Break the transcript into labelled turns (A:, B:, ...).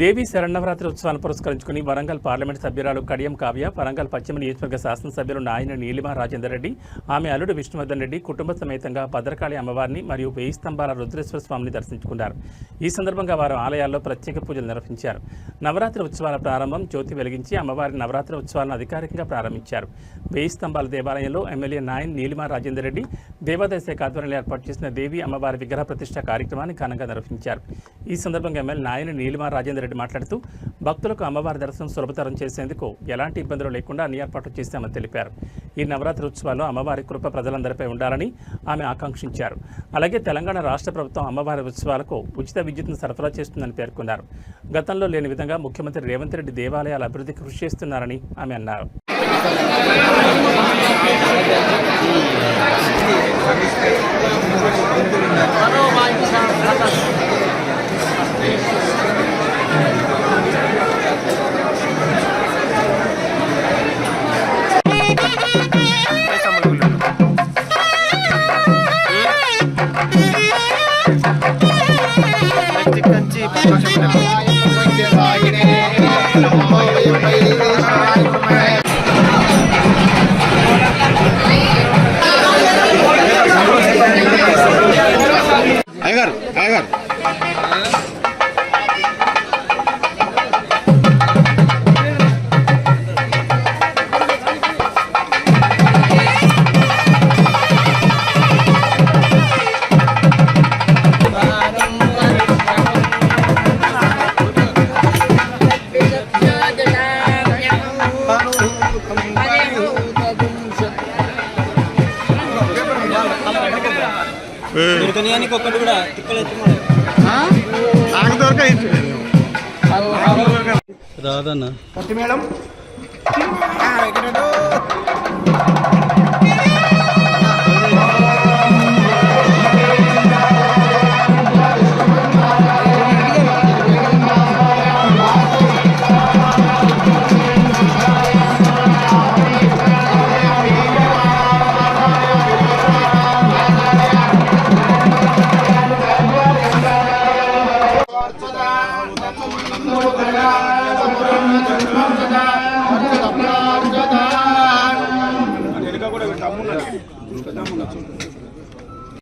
A: దేవి శరన్నవరాత్రి ఉత్సవాలను పురస్కరించుకుని వరంగల్ పార్లమెంట్ సభ్యురాలు కడియం కావ్య, వరంగల్ పశ్చిమ నియోజకవర్గ శాసనసభ్యులు నాయన నీలిమ రాజేందర్ రెడ్డి, ఆమె అల్లుడు విష్ణువర్ధన్ రెడ్డి కుటుంబ సమేతంగా భద్రకాళి అమ్మవారిని మరియు 1000 స్తంభాల రుద్రేశ్వర స్వామిని దర్శించుకున్నారు. ఈ సందర్భంగా వారు ఆలయాల్లో ప్రత్యేక పూజలు నిర్వహించారు. నవరాత్రి ఉత్సవాల ప్రారంభం జ్యోతి వెలిగించి అమ్మవారి నవరాత్రి ఉత్సవాలను అధికారికంగా ప్రారంభించారు. 1000 స్తంభాల దేవాలయంలో ఎమ్మెల్యే నాయన్ నీలిమ రాజేందర్ రెడ్డి దేవాదాయ శాఖ ఆధ్వర్యంలో ఏర్పాటు చేసిన దేవి అమ్మవారి విగ్రహ ప్రతిష్ఠ కార్యక్రమాన్ని ఘనంగా నిర్వహించారు. ఈ సందర్భంగా ఎమ్మెల్యే నాయన్ నీలిమ రాజేందర్ రెడ్డి మాట్లాడుతూ భక్తులకు అమ్మవారి దర్శనం సులభతరం చేసేందుకు ఎలాంటి ఇబ్బందులు లేకుండా అన్ని ఏర్పాట్లు చేశామని తెలిపారు. ఈ నవరాత్రి ఉత్సవాల్లో అమ్మవారి కృప ప్రజలందరిపై ఉండాలని ఆమె ఆకాంక్షించారు. అలాగే తెలంగాణ రాష్ట్ర ప్రభుత్వం అమ్మవారి ఉత్సవాలకు ఉచిత విద్యుత్ను సరఫరా చేస్తుందని పేర్కొన్నారు. గతంలో లేని విధంగా ముఖ్యమంత్రి రేవంత్ రెడ్డి దేవాలయాల అభివృద్ధికి కృషి చేస్తున్నారని ఆమె అన్నారు.
B: రాదన్న
C: మేడం